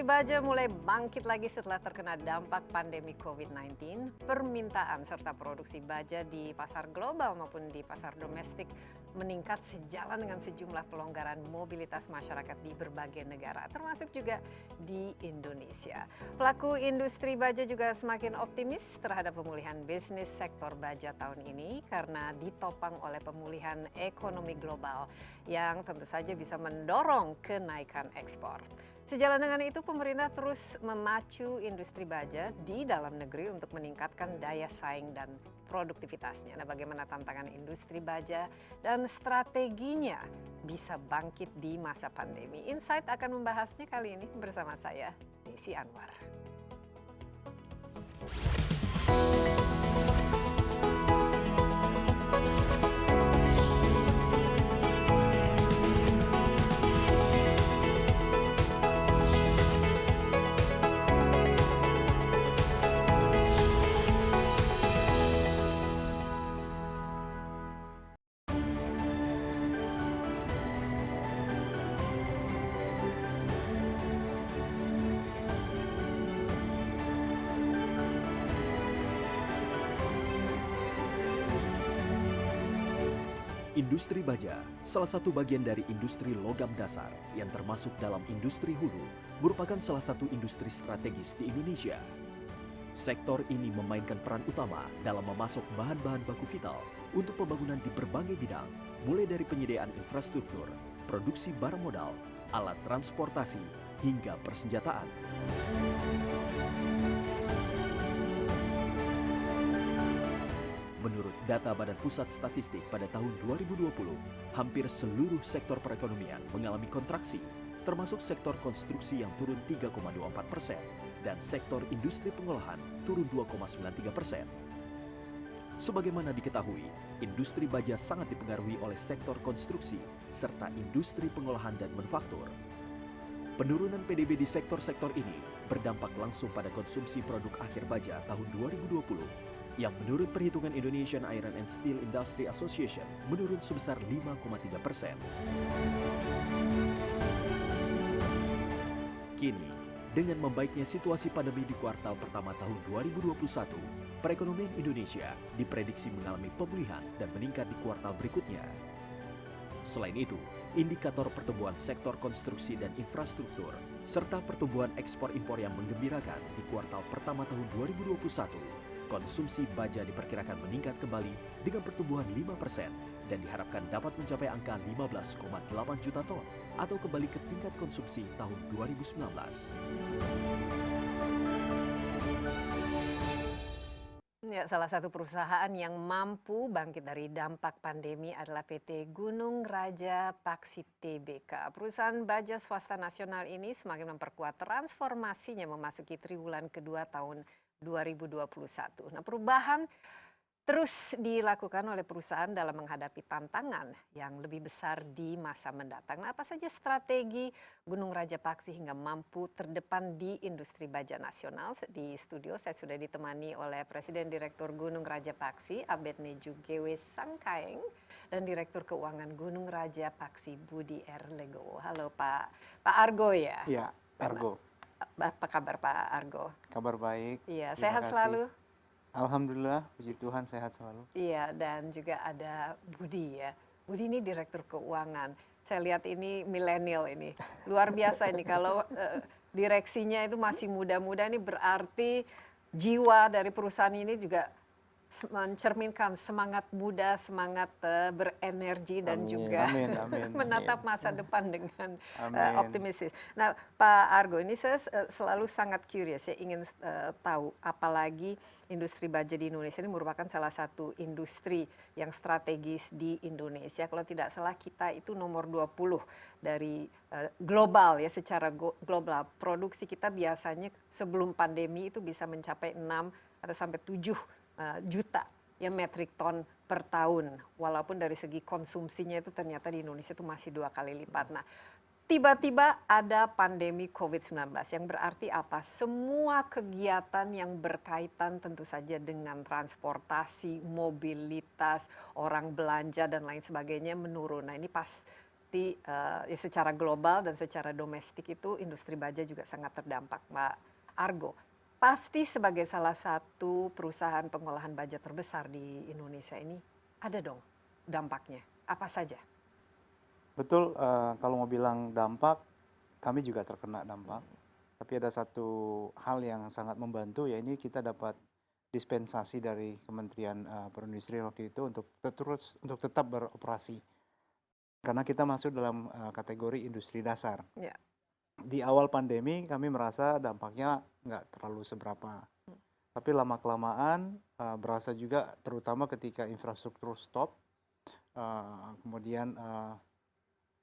baja mulai bangkit lagi setelah terkena dampak pandemi COVID-19. Permintaan serta produksi baja di pasar global maupun di pasar domestik meningkat sejalan dengan sejumlah pelonggaran mobilitas masyarakat di berbagai negara, termasuk juga di Indonesia. Pelaku industri baja juga semakin optimis terhadap pemulihan bisnis sektor baja tahun ini karena ditopang oleh pemulihan ekonomi global yang tentu saja bisa mendorong kenaikan ekspor. Sejalan dengan itu, pemerintah terus memacu industri baja di dalam negeri untuk meningkatkan daya saing dan produktivitasnya. Nah, bagaimana tantangan industri baja dan strateginya bisa bangkit di masa pandemi? Insight akan membahasnya kali ini bersama saya, Desi Anwar. Industri baja, salah satu bagian dari industri logam dasar yang termasuk dalam industri hulu, merupakan salah satu industri strategis di Indonesia. Sektor ini memainkan peran utama dalam memasok bahan-bahan baku vital untuk pembangunan di berbagai bidang, mulai dari penyediaan infrastruktur, produksi barang modal, alat transportasi, hingga persenjataan. Menurut data Badan Pusat Statistik pada tahun 2020, hampir seluruh sektor perekonomian mengalami kontraksi, termasuk sektor konstruksi yang turun 3,24% dan sektor industri pengolahan turun 2,93%. Sebagaimana diketahui, industri baja sangat dipengaruhi oleh sektor konstruksi serta industri pengolahan dan manufaktur. Penurunan PDB di sektor-sektor ini berdampak langsung pada konsumsi produk akhir baja tahun 2020 yang menurut perhitungan Indonesian Iron and Steel Industry Association menurun sebesar 5,3%. Kini, dengan membaiknya situasi pandemi di kuartal pertama tahun 2021, perekonomian Indonesia diprediksi mengalami pemulihan dan meningkat di kuartal berikutnya. Selain itu, indikator pertumbuhan sektor konstruksi dan infrastruktur, serta pertumbuhan ekspor impor yang menggembirakan di kuartal pertama tahun 2021, konsumsi baja diperkirakan meningkat kembali dengan pertumbuhan 5% dan diharapkan dapat mencapai angka 15,8 juta ton atau kembali ke tingkat konsumsi tahun 2019. Ya, salah satu perusahaan yang mampu bangkit dari dampak pandemi adalah PT Gunung Raja Paksi Tbk. Perusahaan baja swasta nasional ini semakin memperkuat transformasinya memasuki triwulan kedua tahun 2021. Nah, perubahan terus dilakukan oleh perusahaan dalam menghadapi tantangan yang lebih besar di masa mendatang. Nah, apa saja strategi Gunung Raja Paksi hingga mampu terdepan di industri baja nasional? Di studio saya sudah ditemani oleh Presiden Direktur Gunung Raja Paksi, Abednego Gewe Sangkaeng, dan Direktur Keuangan Gunung Raja Paksi, Budi R. Legowo. Halo Pak Argo ya? Iya, Argo. Apa kabar Pak Argo? Kabar baik. Iya, Terima sehat kasih. selalu? Alhamdulillah, puji Tuhan sehat selalu. Iya, dan juga ada Budi ya. Budi ini Direktur Keuangan. Saya lihat ini milenial ini. Luar biasa ini kalau direksinya itu masih muda-muda, ini berarti jiwa dari perusahaan ini juga mencerminkan semangat muda, semangat berenergi dan Amin, juga amin, menatap amin. masa depan dengan Amin. optimistis. Nah, Pak Argo, ini saya selalu sangat curious ya, ingin tahu apalagi industri baja di Indonesia ini merupakan salah satu industri yang strategis di Indonesia. Kalau tidak salah kita itu nomor 20 dari global ya, secara global. Produksi kita biasanya sebelum pandemi itu bisa mencapai 6 atau sampai 7 juta ya metrik ton per tahun, walaupun dari segi konsumsinya itu ternyata di Indonesia itu masih 2 kali lipat. Nah, tiba-tiba ada pandemi COVID-19 yang berarti apa? Semua kegiatan yang berkaitan tentu saja dengan transportasi, mobilitas, orang belanja dan lain sebagainya menurun. Nah, ini pas berarti ya secara global dan secara domestik itu industri baja juga sangat terdampak, Mbak Argo. Pasti sebagai salah satu perusahaan pengolahan baja terbesar di Indonesia ini ada dong dampaknya. Apa saja? Betul, kalau mau bilang dampak, kami juga terkena dampak. Tapi ada satu hal yang sangat membantu, ya ini kita dapat dispensasi dari Kementerian Perindustrian waktu itu untuk tetap beroperasi. Karena kita masuk dalam kategori industri dasar. Ya. Di awal pandemi kami merasa dampaknya nggak terlalu seberapa. Tapi lama-kelamaan berasa juga, terutama ketika infrastruktur stop, kemudian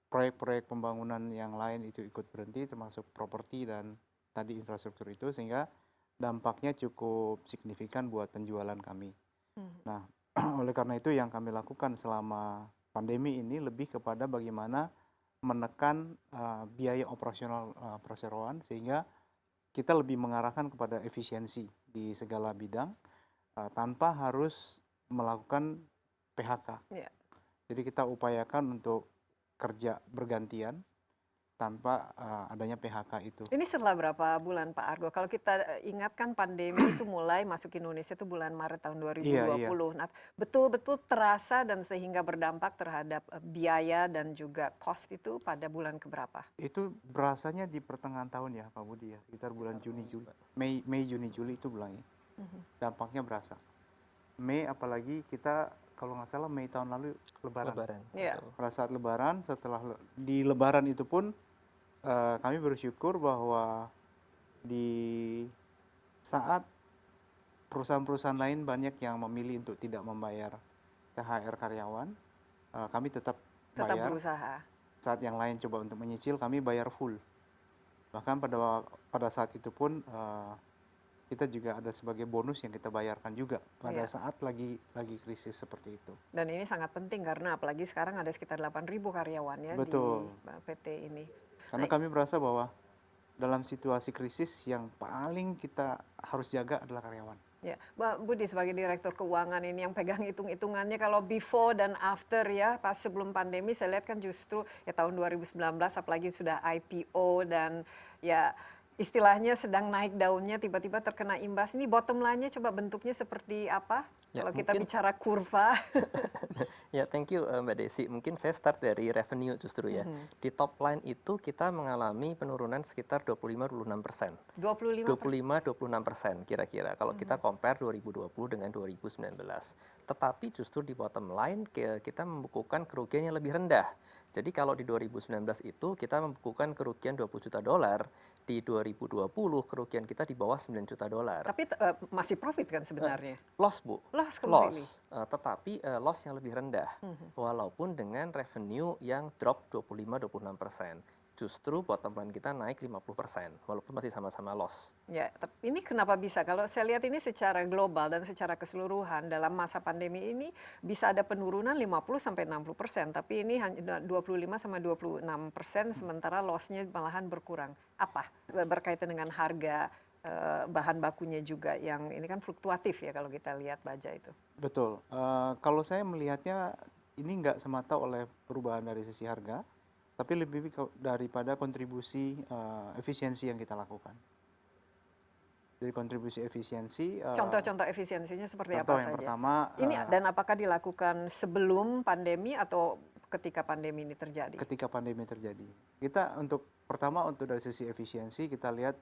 proyek-proyek pembangunan yang lain itu ikut berhenti, termasuk properti dan tadi infrastruktur itu, sehingga dampaknya cukup signifikan buat penjualan kami. Nah, oleh karena itu yang kami lakukan selama pandemi ini lebih kepada bagaimana menekan biaya operasional perseroan, sehingga kita lebih mengarahkan kepada efisiensi di segala bidang tanpa harus melakukan PHK. Ya. Jadi kita upayakan untuk kerja bergantian tanpa adanya PHK itu. Ini setelah berapa bulan Pak Argo? Kalau kita ingatkan pandemi itu mulai masuk Indonesia itu bulan Maret tahun 2020. Iya. Nah, betul-betul terasa dan sehingga berdampak terhadap biaya dan juga cost itu pada bulan keberapa? Itu berasanya di pertengahan tahun ya Pak Budi ya, sekitar bulan Juni Juli, Mei Juni Juli itu bulannya. Dampaknya berasa. Mei apalagi kita kalau nggak salah Mei tahun lalu Lebaran. Iya. Pada saat Lebaran, di Lebaran itu pun kami bersyukur bahwa di saat perusahaan-perusahaan lain banyak yang memilih untuk tidak membayar THR karyawan, kami tetap bayar. Berusaha. Saat yang lain coba untuk menyicil, kami bayar full. Bahkan pada saat itu pun kita juga ada sebagai bonus yang kita bayarkan juga pada saat lagi krisis seperti itu. Dan ini sangat penting karena apalagi sekarang ada sekitar 8.000 karyawan ya. Betul. Di PT ini. Karena kami merasa bahwa dalam situasi krisis yang paling kita harus jaga adalah karyawan. Ya, Mbak Budi sebagai Direktur Keuangan ini yang pegang hitung-hitungannya kalau before dan after ya, pas sebelum pandemi saya lihat kan justru ya tahun 2019 apalagi sudah IPO dan ya istilahnya sedang naik daunnya tiba-tiba terkena imbas. Ini bottom line-nya coba bentuknya seperti apa? Ya, kalau kita mungkin, bicara kurva. ya, thank you Mbak Desi. Mungkin saya start dari revenue justru ya. Di top line itu kita mengalami penurunan sekitar 25-26%. 25-26% kira-kira. Kalau kita compare 2020 dengan 2019. Tetapi justru di bottom line kita membukukan kerugian yang lebih rendah. Jadi kalau di 2019 itu kita membukukan kerugian $20 juta, di 2020 kerugian kita di bawah $9 juta. Tapi masih profit kan sebenarnya? Loss Bu. Loss completely. Tetapi loss yang lebih rendah. Walaupun dengan revenue yang drop 25-26%. Justru bottom line kita naik 50%, walaupun masih sama-sama loss. Ya, tapi ini kenapa bisa? Kalau saya lihat ini secara global dan secara keseluruhan dalam masa pandemi ini bisa ada penurunan 50-60%, tapi ini hanya 25-26%, sementara loss-nya malahan berkurang. Apa? Berkaitan dengan harga bahan bakunya juga yang ini kan fluktuatif ya kalau kita lihat baja itu. Betul. Kalau saya melihatnya ini nggak semata oleh perubahan dari sisi harga, tapi lebih daripada kontribusi efisiensi yang kita lakukan. Jadi kontribusi efisiensi. Contoh-contoh efisiensinya seperti apa contoh yang saja? pertama. Ini dan apakah dilakukan sebelum pandemi atau ketika pandemi ini terjadi? Ketika pandemi terjadi. Kita pertama untuk dari sisi efisiensi kita lihat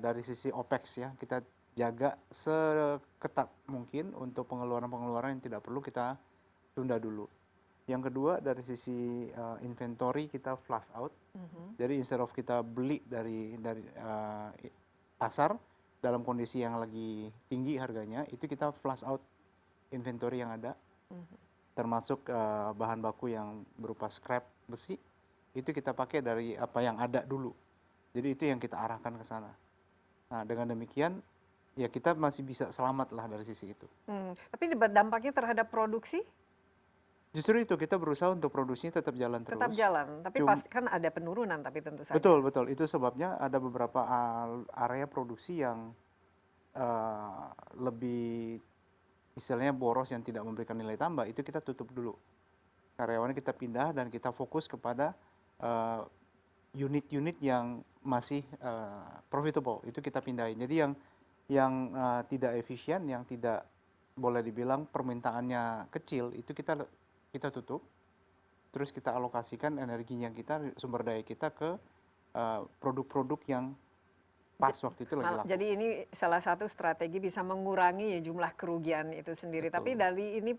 dari sisi OPEX ya, kita jaga seketat mungkin untuk pengeluaran-pengeluaran yang tidak perlu kita tunda dulu. Yang kedua dari sisi inventory kita flush out. Jadi instead of kita beli dari pasar dalam kondisi yang lagi tinggi harganya, itu kita flush out inventory yang ada. Termasuk bahan baku yang berupa scrap besi, itu kita pakai dari apa yang ada dulu. Jadi itu yang kita arahkan ke sana. Nah, dengan demikian ya kita masih bisa selamat lah dari sisi itu. Tapi dampaknya terhadap produksi? Justru itu kita berusaha untuk produksinya tetap jalan terus. Tetap jalan, tapi pasti kan ada penurunan tapi tentu saja. Betul. Itu sebabnya ada beberapa area produksi yang lebih istilahnya boros yang tidak memberikan nilai tambah, itu kita tutup dulu. karyawannya kita pindah dan kita fokus kepada unit-unit yang masih profitable, itu kita pindahin. Jadi yang tidak efisien, yang tidak boleh dibilang permintaannya kecil, itu kita tutup. Terus kita alokasikan energinya kita, sumber daya kita ke produk-produk yang pas waktu itu lagi laku. Jadi ini salah satu strategi bisa mengurangi ya jumlah kerugian itu sendiri. Betul. Tapi dari ini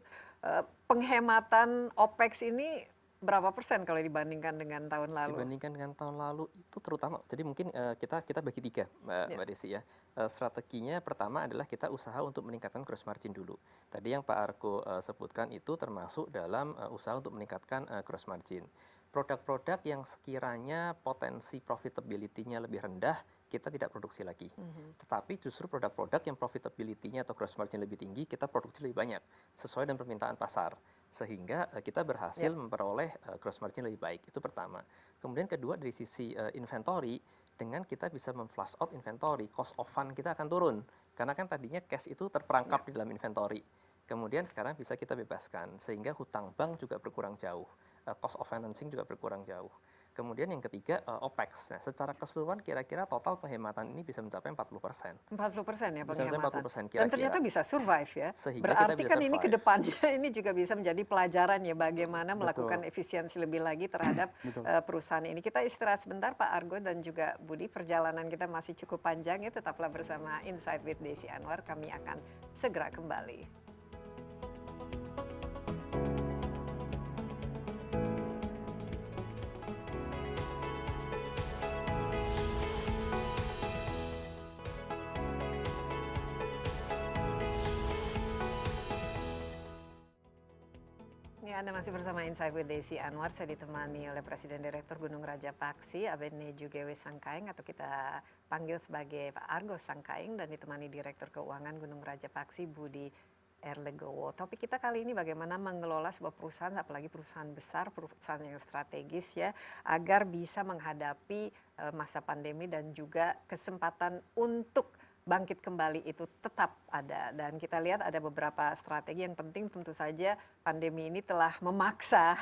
penghematan OPEX ini berapa persen kalau dibandingkan dengan tahun lalu? Dibandingkan dengan tahun lalu itu terutama, jadi mungkin kita bagi tiga, Mbak Desi ya. Strateginya pertama adalah kita usaha untuk meningkatkan gross margin dulu. Tadi yang Pak Argo sebutkan itu termasuk dalam usaha untuk meningkatkan gross margin. Produk-produk yang sekiranya potensi profitability-nya lebih rendah, kita tidak produksi lagi. Tetapi justru produk-produk yang profitability-nya atau gross margin lebih tinggi, kita produksi lebih banyak, sesuai dengan permintaan pasar. Sehingga kita berhasil memperoleh gross margin lebih baik, itu pertama. Kemudian kedua dari sisi inventory, dengan kita bisa memflush out inventory, cost of fund kita akan turun. Karena kan tadinya cash itu terperangkap di dalam inventory. Kemudian sekarang bisa kita bebaskan, sehingga hutang bank juga berkurang jauh. Cost of financing juga berkurang jauh. Kemudian yang ketiga, OPEX. Nah, secara keseluruhan kira-kira total penghematan ini bisa mencapai 40%. 40% ya Bisa mencapai penghematan. 40% Dan kira-kira. ternyata bisa survive ya. Sehingga kita Berarti bisa kan ini ke survive. depannya ini juga bisa menjadi pelajaran ya bagaimana melakukan Betul. efisiensi lebih lagi terhadap Betul. perusahaan ini. Kita istirahat sebentar Pak Argo dan juga Budi. Perjalanan kita masih cukup panjang ya. Tetaplah bersama Insight with Desi Anwar. Kami akan segera kembali. Ya, Anda masih bersama Insight with Desi Anwar. Saya ditemani oleh Presiden Direktur Gunung Raja Paksi, Abene Jugewe Sangkaeng, atau kita panggil sebagai Pak Argo Sangkaeng, dan ditemani Direktur Keuangan Gunung Raja Paksi, Budi R. Legowo. Topik kita kali ini bagaimana mengelola sebuah perusahaan, apalagi perusahaan besar, perusahaan yang strategis ya, agar bisa menghadapi masa pandemi dan juga kesempatan untuk bangkit kembali itu tetap ada. Dan kita lihat ada beberapa strategi yang penting. Tentu saja pandemi ini telah memaksa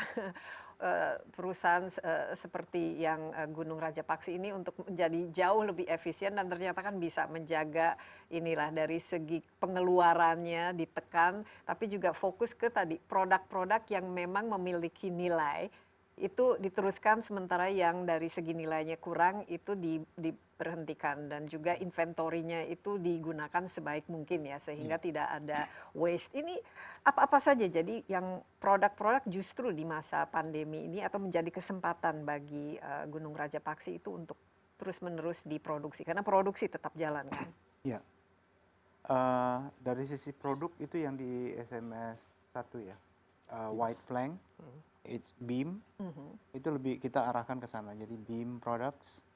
perusahaan seperti yang Gunung Raja Paksi ini untuk menjadi jauh lebih efisien, dan ternyata kan bisa menjaga inilah dari segi pengeluarannya ditekan, tapi juga fokus ke tadi produk-produk yang memang memiliki nilai itu diteruskan, sementara yang dari segi nilainya kurang itu diberhentikan, dan juga inventorinya itu digunakan sebaik mungkin ya, sehingga tidak ada waste. Ini apa-apa saja jadi yang produk-produk justru di masa pandemi ini atau menjadi kesempatan bagi Gunung Raja Paksi itu untuk terus-menerus diproduksi, karena produksi tetap jalan kan? Ya. Dari sisi produk itu yang di SMS 1 ya, white flank, beam, itu lebih kita arahkan ke sana. Jadi beam products,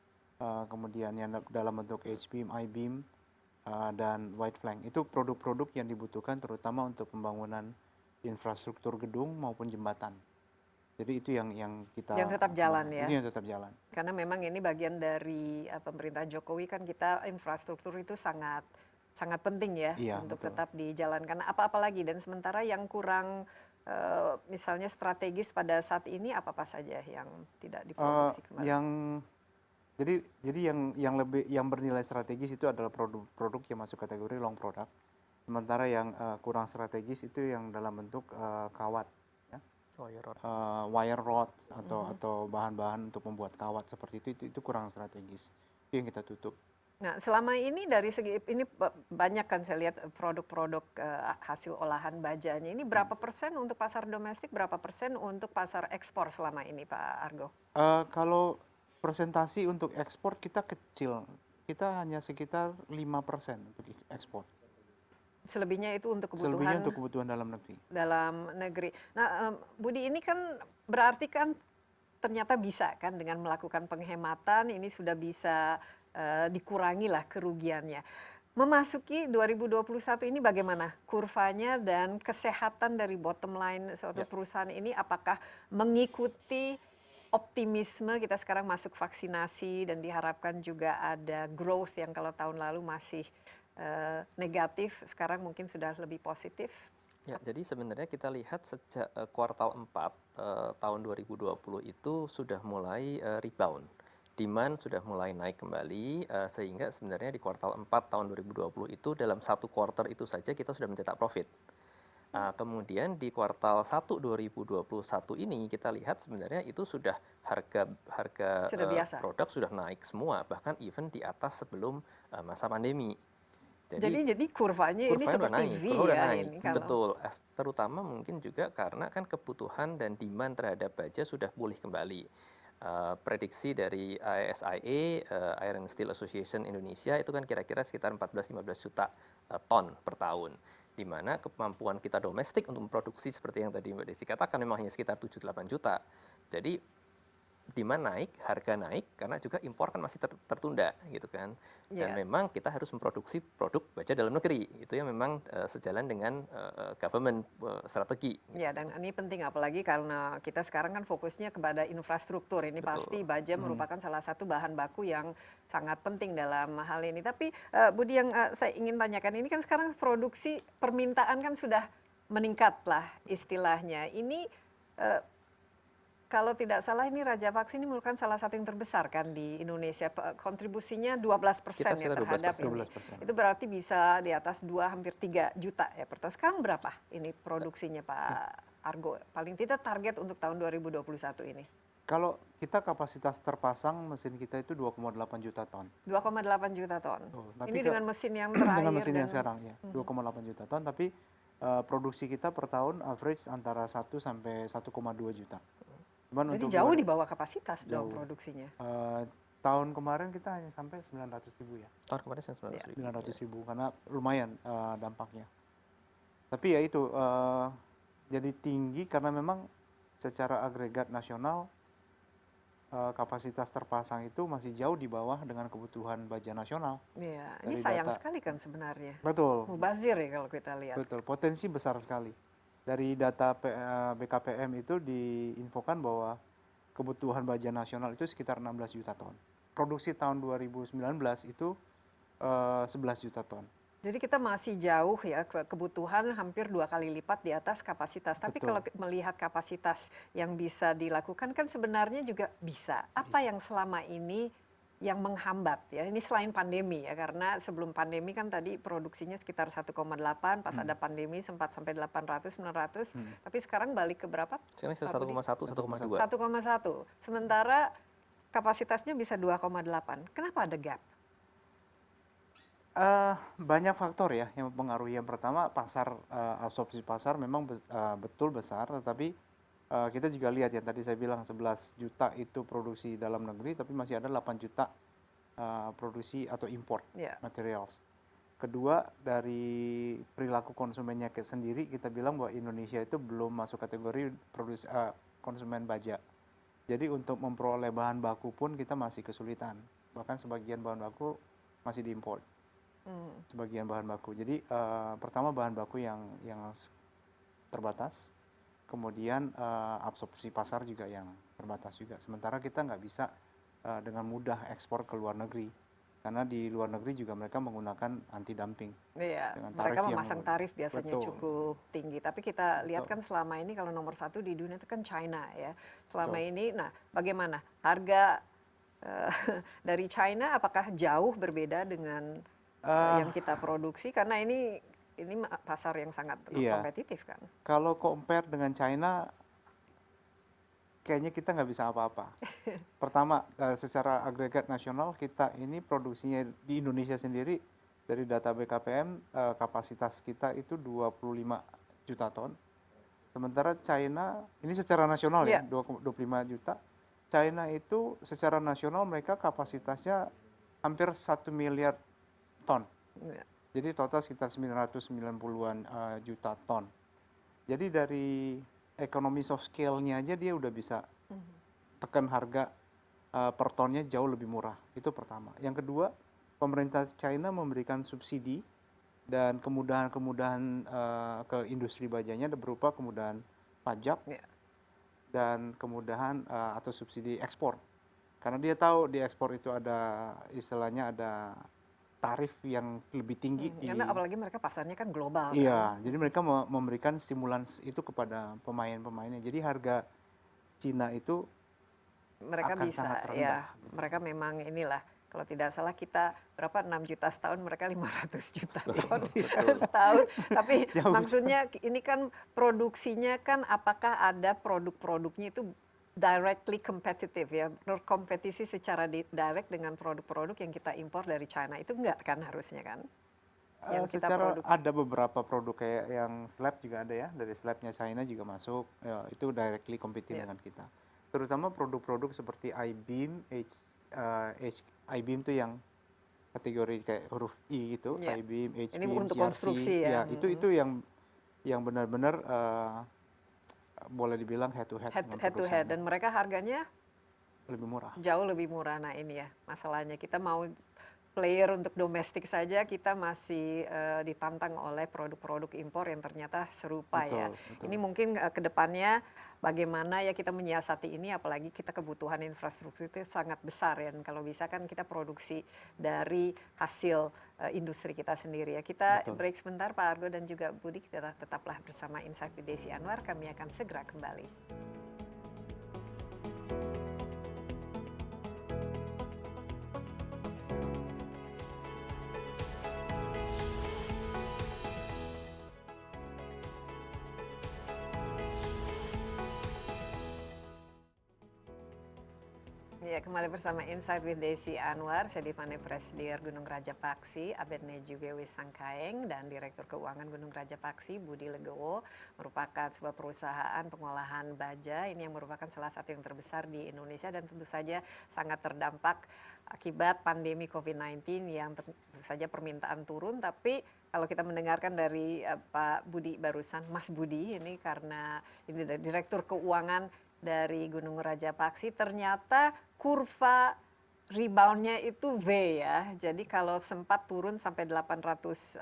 kemudian yang dalam bentuk H-beam, I-beam, dan white flank. Itu produk-produk yang dibutuhkan terutama untuk pembangunan infrastruktur gedung maupun jembatan. Jadi itu yang kita... Yang tetap jalan ya? Itu yang tetap jalan. Karena memang ini bagian dari pemerintah Jokowi, kan kita infrastruktur itu sangat penting ya, untuk betul. tetap dijalankan. Apa-apa lagi, dan sementara yang kurang misalnya strategis pada saat ini apa saja yang tidak diproduksi kembali? Jadi yang bernilai strategis itu adalah produk yang masuk kategori long product. Sementara yang kurang strategis itu yang dalam bentuk kawat, ya. Wire rod atau bahan-bahan untuk membuat kawat seperti itu kurang strategis. Itu yang kita tutup. Nah, selama ini dari segi ini banyak kan saya lihat produk-produk hasil olahan bajanya. Ini berapa persen untuk pasar domestik, berapa persen untuk pasar ekspor selama ini, Pak Argo? Kalau presentasi untuk ekspor kita kecil, kita hanya sekitar 5% untuk ekspor. Selebihnya itu untuk kebutuhan. Selebihnya untuk kebutuhan dalam negeri. Dalam negeri. Nah, Budi, ini kan berarti kan ternyata bisa kan dengan melakukan penghematan ini sudah bisa dikurangi lah kerugiannya. Memasuki 2021 ini bagaimana kurvanya dan kesehatan dari bottom line suatu perusahaan ini, apakah mengikuti optimisme kita sekarang masuk vaksinasi dan diharapkan juga ada growth yang kalau tahun lalu masih negatif, sekarang mungkin sudah lebih positif? Ya, jadi sebenarnya kita lihat sejak kuartal 4 tahun 2020 itu sudah mulai rebound. Demand sudah mulai naik kembali, sehingga sebenarnya di kuartal 4 tahun 2020 itu dalam satu quarter itu saja kita sudah mencetak profit. Kemudian di kuartal 1 2021 ini kita lihat sebenarnya itu sudah harga harga Sudah biasa. produk sudah naik semua, bahkan even di atas sebelum masa pandemi. Jadi kurvanya ini Kurvanya udah seperti naik, V kurva udah ya naik, ini kalau. betul. Terutama mungkin juga karena kan kebutuhan dan demand terhadap baja sudah pulih kembali. Prediksi dari ISIA, Iron and Steel Association Indonesia, itu kan kira-kira sekitar 14-15 juta ton per tahun. Di mana kemampuan kita domestik untuk memproduksi seperti yang tadi Mbak Desi katakan memang hanya sekitar 7-8 juta. Jadi demand naik, harga naik, karena juga impor kan masih tertunda gitu kan. Dan memang kita harus memproduksi produk baja dalam negeri. Itu yang memang sejalan dengan government strategi. Ya, dan ini penting apalagi karena kita sekarang kan fokusnya kepada infrastruktur. Ini Betul. pasti baja merupakan salah satu bahan baku yang sangat penting dalam hal ini. Tapi Budi, yang saya ingin tanyakan ini kan sekarang produksi permintaan kan sudah meningkat lah istilahnya. Ini kalau tidak salah ini Rajapaksa ini merupakan salah satu yang terbesar kan di Indonesia. Kontribusinya 12% ya terhadap 12%. ini. Itu berarti bisa di atas 2 hampir 3 juta ya per tahun. Sekarang berapa ini produksinya Pak Argo? Paling tidak target untuk tahun 2021 ini. Kalau kita kapasitas terpasang mesin kita itu 2,8 juta ton. 2,8 juta ton. Tapi Ini dengan mesin yang terakhir. dengan mesin yang sekarang ya, 2,8 juta ton. Tapi produksi kita per tahun average antara 1 sampai 1,2 juta. Cuman jadi jauh di bawah kapasitas dong produksinya. Tahun kemarin kita hanya sampai 900 ribu ya. Tahun kemarin 900 ribu karena lumayan dampaknya. Tapi ya itu jadi tinggi karena memang secara agregat nasional kapasitas terpasang itu masih jauh di bawah dengan kebutuhan baja nasional. Iya, ini sayang sekali kan sebenarnya. Betul. Mubazir ya kalau kita lihat. Betul, potensi besar sekali. Dari data BKPM itu diinfokan bahwa kebutuhan baja nasional itu sekitar 16 juta ton. Produksi tahun 2019 itu 11 juta ton. Jadi kita masih jauh ya, kebutuhan hampir 2 kali lipat di atas kapasitas. Tapi kalau melihat kapasitas yang bisa dilakukan kan sebenarnya juga bisa. Apa yang selama ini yang menghambat ya, ini selain pandemi ya, karena sebelum pandemi kan tadi produksinya sekitar 1,8, pas ada pandemi sempat sampai 800, 900, tapi sekarang balik ke berapa? Sekarang 1,1, 1,2. 1,1. Sementara kapasitasnya bisa 2,8. Kenapa ada gap? Banyak faktor ya yang mempengaruhi. Yang pertama pasar, absorpsi pasar memang betul besar, tetapi kita juga lihat yang tadi saya bilang 11 juta itu produksi dalam negeri, tapi masih ada 8 juta produksi atau import materials. Kedua, dari perilaku konsumennya sendiri, kita bilang bahwa Indonesia itu belum masuk kategori konsumen baja. Jadi untuk memperoleh bahan baku pun kita masih kesulitan. Bahkan sebagian bahan baku masih diimport. Sebagian bahan baku. Jadi pertama bahan baku yang terbatas. Kemudian absorpsi pasar juga yang terbatas juga. Sementara kita nggak bisa dengan mudah ekspor ke luar negeri. Karena di luar negeri juga mereka menggunakan anti dumping. Iya, mereka memasang tarif biasanya cukup tinggi. Tapi kita lihat kan selama ini kalau nomor 1 di dunia itu kan China ya. Selama ini, nah bagaimana harga dari China apakah jauh berbeda dengan yang kita produksi? Karena ini pasar yang sangat kompetitif kan. Kalau compare dengan China, kayaknya kita nggak bisa apa-apa. Pertama, secara agregat nasional kita ini produksinya di Indonesia sendiri dari data BKPM kapasitas kita itu 25 juta ton. Sementara China ini secara nasional ya 25 juta. China itu secara nasional mereka kapasitasnya hampir 1 miliar ton. Jadi total sekitar 990-an juta ton. Jadi dari ekonomi soft scale-nya aja dia udah bisa tekan harga per tonnya jauh lebih murah. Itu pertama. Yang kedua, pemerintah China memberikan subsidi dan kemudahan-kemudahan ke industri bajanya berupa kemudahan pajak dan kemudahan atau subsidi ekspor. Karena dia tahu di ekspor itu ada istilahnya ada tarif yang lebih tinggi Karena apalagi mereka pasarnya kan global kan. Iya, jadi mereka memberikan stimulans itu kepada pemain-pemainnya. Jadi harga Cina itu Mereka akan bisa sangat rendah. ya, mereka memang inilah kalau tidak salah kita berapa 6 juta setahun, mereka 500 juta ton setahun. Tapi Jauh maksudnya ini kan produksinya kan apakah ada produk-produknya itu directly competitive ya, berkompetisi secara direct dengan produk-produk yang kita impor dari China, itu enggak kan harusnya kan? Yang kita Secara produksi. ada beberapa produk kayak yang slab juga ada ya, dari slabnya China juga masuk, ya, itu directly competing Iya. dengan kita. Terutama produk-produk seperti I-beam, I-beam itu yang kategori kayak huruf I gitu, Iya. I-beam, Ini H-beam, untuk CRC, konstruksi ya. itu yang benar-benar boleh dibilang head to head dengan Head to head, perusahaan dan mereka harganya lebih murah. jauh lebih murah. Nah ini ya masalahnya, kita mau player untuk domestik saja kita masih ditantang oleh produk-produk impor yang ternyata serupa ya. Betul. Ini mungkin ke depannya bagaimana ya kita menyiasati ini, apalagi kita kebutuhan infrastruktur itu sangat besar ya. Dan kalau bisa kan kita produksi dari hasil industri kita sendiri ya. Kita Betul. break sebentar Pak Argo dan juga Budi, kita tetaplah bersama Insight with Desi Anwar, kami akan segera kembali. Ya, kembali bersama Insight with Desi Anwar. Saya ditemani Presidir Gunung Raja Paksi, Abedne Jugewi Sangkaeng, dan Direktur Keuangan Gunung Raja Paksi, Budi Legowo, merupakan sebuah perusahaan pengolahan baja. Ini yang merupakan salah satu yang terbesar di Indonesia dan tentu saja sangat terdampak akibat pandemi COVID-19 yang tentu saja permintaan turun. Tapi kalau kita mendengarkan dari Pak Budi barusan, Mas Budi ini, karena ini dari Direktur Keuangan dari Gunung Raja Paksi, ternyata kurva reboundnya itu V ya. Jadi kalau sempat turun sampai 800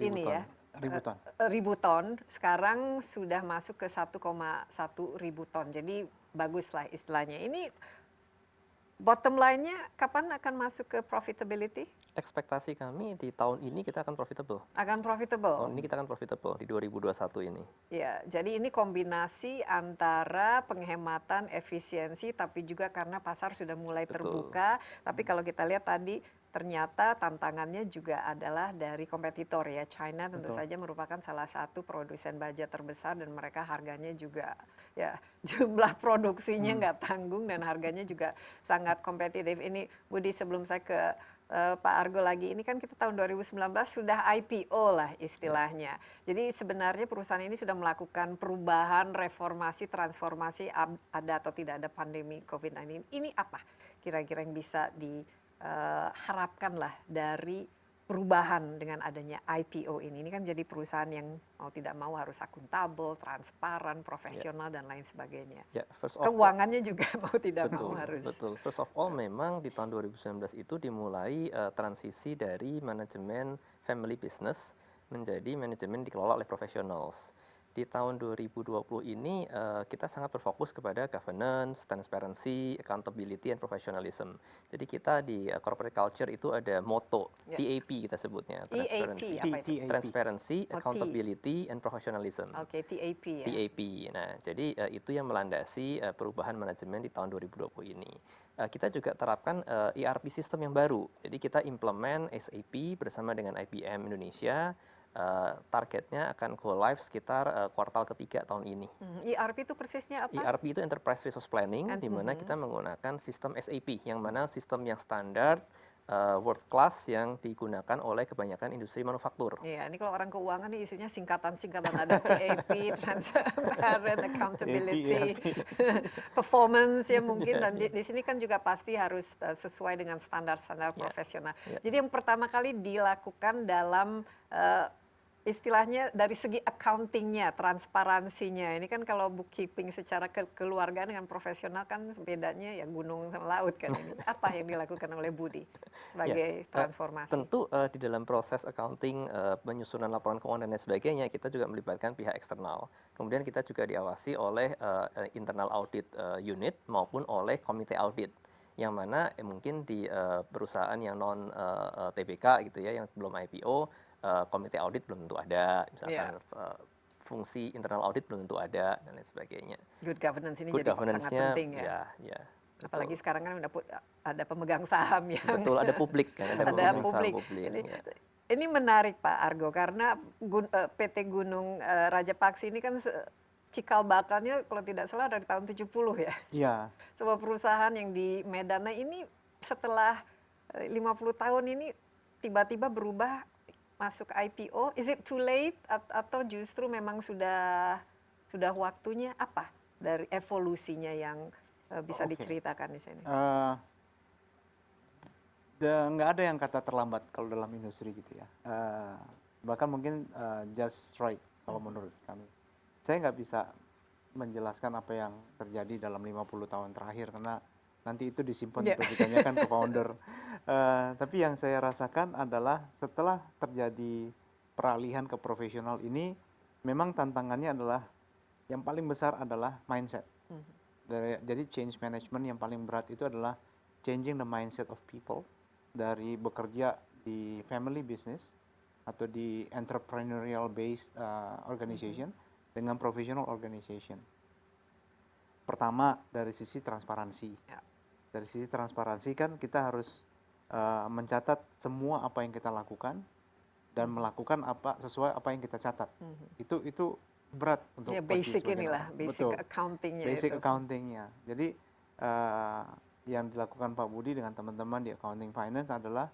ini ya, ribu ton, sekarang sudah masuk ke 1,1 ribu ton. Jadi baguslah istilahnya. Ini bottom line-nya kapan akan masuk ke profitability? Ekspektasi kami di tahun ini kita akan profitable. Akan profitable. Tahun ini kita akan profitable di 2021 ini. Ya, jadi ini kombinasi antara penghematan, efisiensi, tapi juga karena pasar sudah mulai terbuka. Tapi kalau kita lihat tadi, ternyata tantangannya juga adalah dari kompetitor ya. China tentu saja merupakan salah satu produsen baja terbesar dan mereka harganya juga ya, jumlah produksinya nggak tanggung dan harganya juga sangat kompetitif. Ini Budi, sebelum saya ke Pak Argo lagi, ini kan kita tahun 2019 sudah IPO lah istilahnya. Jadi sebenarnya perusahaan ini sudah melakukan perubahan, reformasi, transformasi, ada atau tidak ada pandemi COVID-19. Ini apa kira-kira yang bisa diharapkan lah dari perubahan dengan adanya IPO ini? Ini kan jadi perusahaan yang mau tidak mau harus akuntabel, transparan, profesional, dan lain sebagainya. Keuangannya juga mau tidak mau harus. Betul. First of all, memang di tahun 2019 itu dimulai transisi dari manajemen family business menjadi manajemen dikelola oleh professionals. Di tahun 2020 ini kita sangat berfokus kepada governance, transparency, accountability, and professionalism. Jadi kita di corporate culture itu ada motto, TAP kita sebutnya. Transparency, Transparency, accountability, and professionalism. Oke, TAP ya. TAP. Nah, jadi itu yang melandasi perubahan manajemen di tahun 2020 ini. Kita juga terapkan ERP system yang baru. Jadi kita implement SAP bersama dengan IBM Indonesia. Targetnya akan go live sekitar kuartal ketiga tahun ini. ERP itu persisnya apa? ERP itu Enterprise Resource Planning, di mana kita menggunakan sistem SAP, yang mana sistem yang standar, world class, yang digunakan oleh kebanyakan industri manufaktur. Iya, ini kalau orang keuangan nih isunya singkatan-singkatan, ada TAP, transparent, accountability, performance ya mungkin, dan di sini kan juga pasti harus sesuai dengan standar-standar profesional. Jadi yang pertama kali dilakukan dalam istilahnya dari segi accountingnya, transparansinya. Ini kan kalau bookkeeping secara keluarga dengan profesional kan bedanya ya gunung sama laut kan ini. Apa yang dilakukan oleh Budi sebagai transformasi? Tentu di dalam proses accounting, penyusunan laporan keuangan dan lain sebagainya, kita juga melibatkan pihak eksternal. Kemudian kita juga diawasi oleh internal audit unit maupun oleh komite audit. yang mana mungkin di perusahaan yang non TBK gitu ya, yang belum IPO, komite audit belum tentu ada, misalkan fungsi internal audit belum tentu ada dan lain sebagainya. Good governance ini Good jadi sangat governance-nya, penting ya. ya. Apalagi Betul. sekarang kan ada pemegang saham yang Betul, ada publik kan, ada ada pemegang saham publik. publik. Ini, Ya. ini menarik Pak Argo karena PT Gunung Raja Paksi ini kan cikal bakalnya kalau tidak salah dari tahun 70 ya. Iya. Sebuah perusahaan yang di Medan. Nah ini setelah 50 tahun ini tiba-tiba berubah masuk IPO. Is it too late atau justru memang sudah waktunya, apa dari evolusinya yang bisa diceritakan di sini? Nggak ada yang kata terlambat kalau dalam industri gitu ya. Bahkan mungkin just right kalau menurut kami. Saya nggak bisa menjelaskan apa yang terjadi dalam 50 tahun terakhir karena nanti itu disimpan untuk ditanyakan ke founder. Tapi yang saya rasakan adalah setelah terjadi peralihan ke profesional ini, memang tantangannya adalah yang paling besar adalah mindset. Jadi change management yang paling berat itu adalah changing the mindset of people dari bekerja di family business atau di entrepreneurial based organization dengan professional organization. Pertama dari sisi transparansi. Dari sisi transparansi kan kita harus mencatat semua apa yang kita lakukan dan melakukan sesuai apa yang kita catat. Itu berat untuk basic inilah, basic accountingnya. Basic accountingnya. Jadi yang dilakukan Pak Budi dengan teman-teman di accounting finance adalah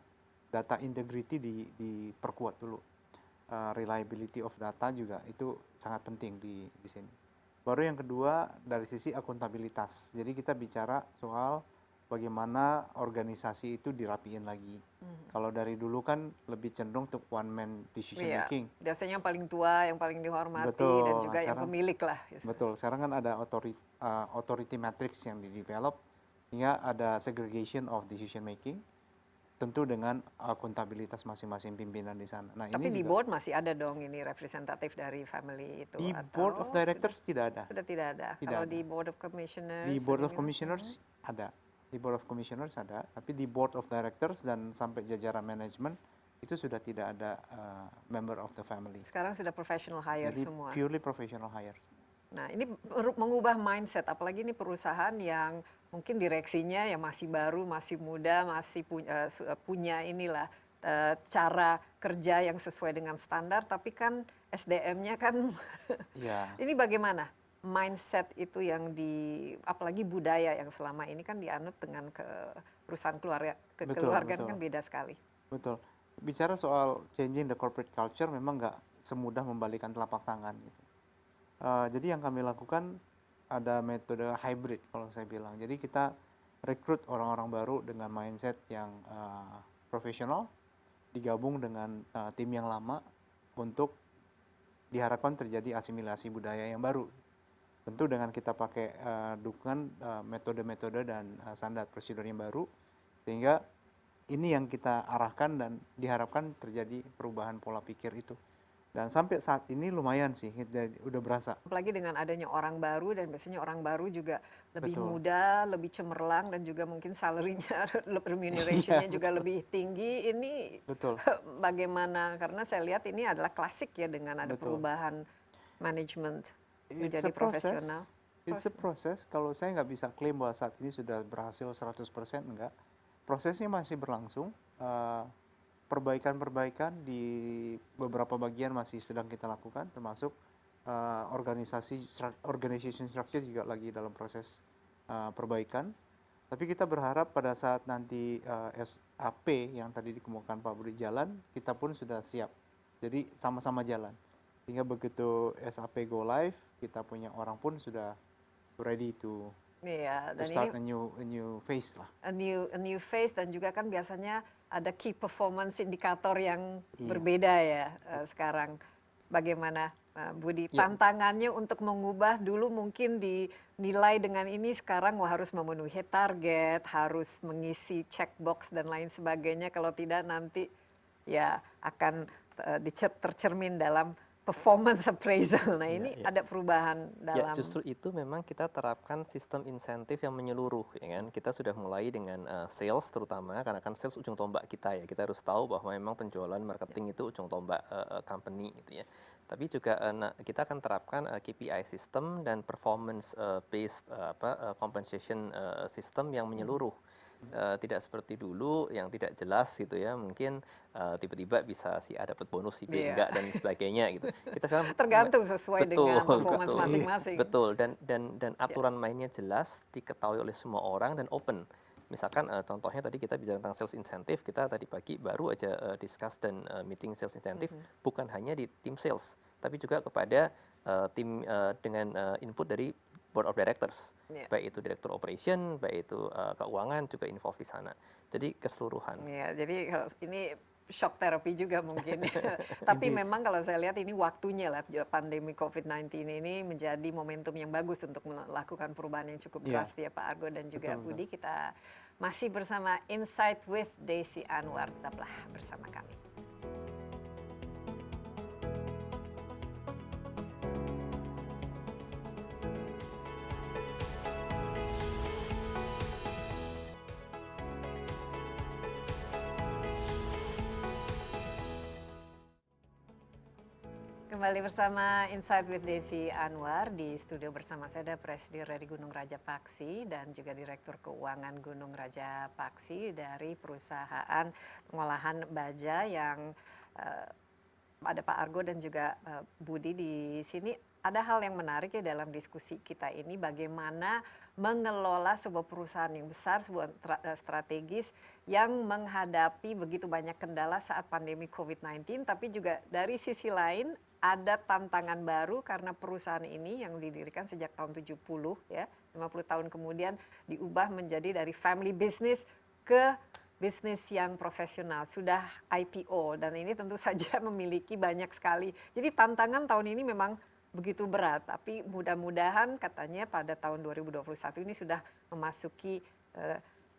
data integrity diperkuat dulu. Reliability of data juga itu sangat penting di sini. Baru yang kedua dari sisi akuntabilitas. Jadi kita bicara soal bagaimana organisasi itu dirapiin lagi. Kalau dari dulu kan lebih cenderung untuk one man decision making. Biasanya yang paling tua, yang paling dihormati, betul, dan juga yang pemilik lah. Betul, sekarang kan ada authority matrix yang di-develop, sehingga ada segregation of decision making, tentu dengan akuntabilitas masing-masing pimpinan di sana. Nah, tapi ini di board masih ada dong ini representatif dari family itu? Di atau board of directors tidak ada. Sudah tidak ada. Kalau di board of commissioners? Di board of commissioners ada. Di board of commissioners ada, tapi di board of directors dan sampai jajaran manajemen itu sudah tidak ada member of the family. Sekarang sudah professional hire Jadi semua. purely professional hire. Nah, ini mengubah mindset, apalagi ini perusahaan yang mungkin direksinya ya masih baru, masih muda, masih punya inilah cara kerja yang sesuai dengan standar, tapi kan SDM-nya kan ini bagaimana? Mindset itu yang apalagi budaya yang selama ini kan dianut dengan perusahaan kekeluargaan kan beda sekali. Betul. Bicara soal changing the corporate culture memang nggak semudah membalikan telapak tangan. Gitu. Jadi yang kami lakukan ada metode hybrid kalau saya bilang. Jadi kita rekrut orang-orang baru dengan mindset yang profesional, digabung dengan tim yang lama untuk diharapkan terjadi asimilasi budaya yang baru. Tentu dengan kita pakai dukungan metode-metode dan standar prosedur yang baru, sehingga ini yang kita arahkan dan diharapkan terjadi perubahan pola pikir itu. Dan sampai saat ini lumayan sih, udah berasa. Apalagi dengan adanya orang baru, dan biasanya orang baru juga lebih muda, lebih cemerlang, dan juga mungkin salary-nya, remuneration-nya juga lebih tinggi. Ini bagaimana? Karena saya lihat ini adalah klasik ya dengan ada perubahan manajemen. Menjadi profesional. It's a process. Kalau saya nggak bisa klaim bahwa saat ini sudah berhasil 100%, enggak. Prosesnya masih berlangsung. Perbaikan-perbaikan di beberapa bagian masih sedang kita lakukan, termasuk organization structure juga lagi dalam proses perbaikan. Tapi kita berharap pada saat nanti SAP yang tadi dikemukakan Pak Budi jalan, kita pun sudah siap. Jadi sama-sama jalan. Sehingga begitu SAP go live, kita punya orang pun sudah ready to start a new phase lah. A new phase, dan juga kan biasanya ada key performance indikator yang berbeda ya sekarang. Bagaimana Budi tantangannya untuk mengubah? Dulu mungkin dinilai dengan ini, sekarang harus memenuhi target, harus mengisi checkbox dan lain sebagainya. Kalau tidak nanti ya akan tercermin dalam performance appraisal. Nah, Iya, ini iya. ada perubahan Ya, dalam justru itu memang kita terapkan sistem insentif yang menyeluruh, ya kan. Kita sudah mulai dengan sales terutama, karena kan sales ujung tombak kita ya. Kita harus tahu bahwa memang penjualan marketing itu ujung tombak company gitu ya. Tapi juga kita akan terapkan KPI system dan performance based compensation system yang menyeluruh. Tidak seperti dulu yang tidak jelas gitu ya, mungkin tiba-tiba bisa si A dapat bonus si B Iya. enggak dan sebagainya gitu. Kita sekarang Tergantung sesuai betul, dengan performance betul, masing-masing. betul, dan aturan mainnya jelas, diketahui oleh semua orang dan open. Misalkan contohnya tadi kita bicara tentang sales incentive, kita tadi pagi baru aja discuss dan meeting sales incentive bukan hanya di tim sales, tapi juga kepada tim dengan input dari board of directors, Yeah. baik itu direktur operation, baik itu keuangan juga involved di sana. Jadi keseluruhan. Ya, jadi kalau ini shock therapy juga mungkin. Tapi Indeed. memang kalau saya lihat ini waktunya lah pandemi COVID-19 ini menjadi momentum yang bagus untuk melakukan perubahan yang cukup Iya. drastis ya Pak Argo dan juga Betul, Budi. Kita masih bersama Insight with Desi Anwar. Tetaplah bersama kami. Kembali bersama Insight with Desi Anwar. Di studio bersama saya ada Presiden dari Gunung Raja Paksi dan juga Direktur Keuangan Gunung Raja Paksi dari perusahaan pengolahan baja yang ada Pak Argo dan juga Budi di sini. Ada hal yang menarik ya dalam diskusi kita ini, bagaimana mengelola sebuah perusahaan yang besar, sebuah strategis yang menghadapi begitu banyak kendala saat pandemi COVID-19, tapi juga dari sisi lain ada tantangan baru karena perusahaan ini yang didirikan sejak tahun 70 ya, 50 tahun kemudian diubah menjadi dari family business ke bisnis yang profesional, sudah IPO, dan ini tentu saja memiliki banyak sekali. Jadi tantangan tahun ini memang begitu berat, tapi mudah-mudahan katanya pada tahun 2021 ini sudah memasuki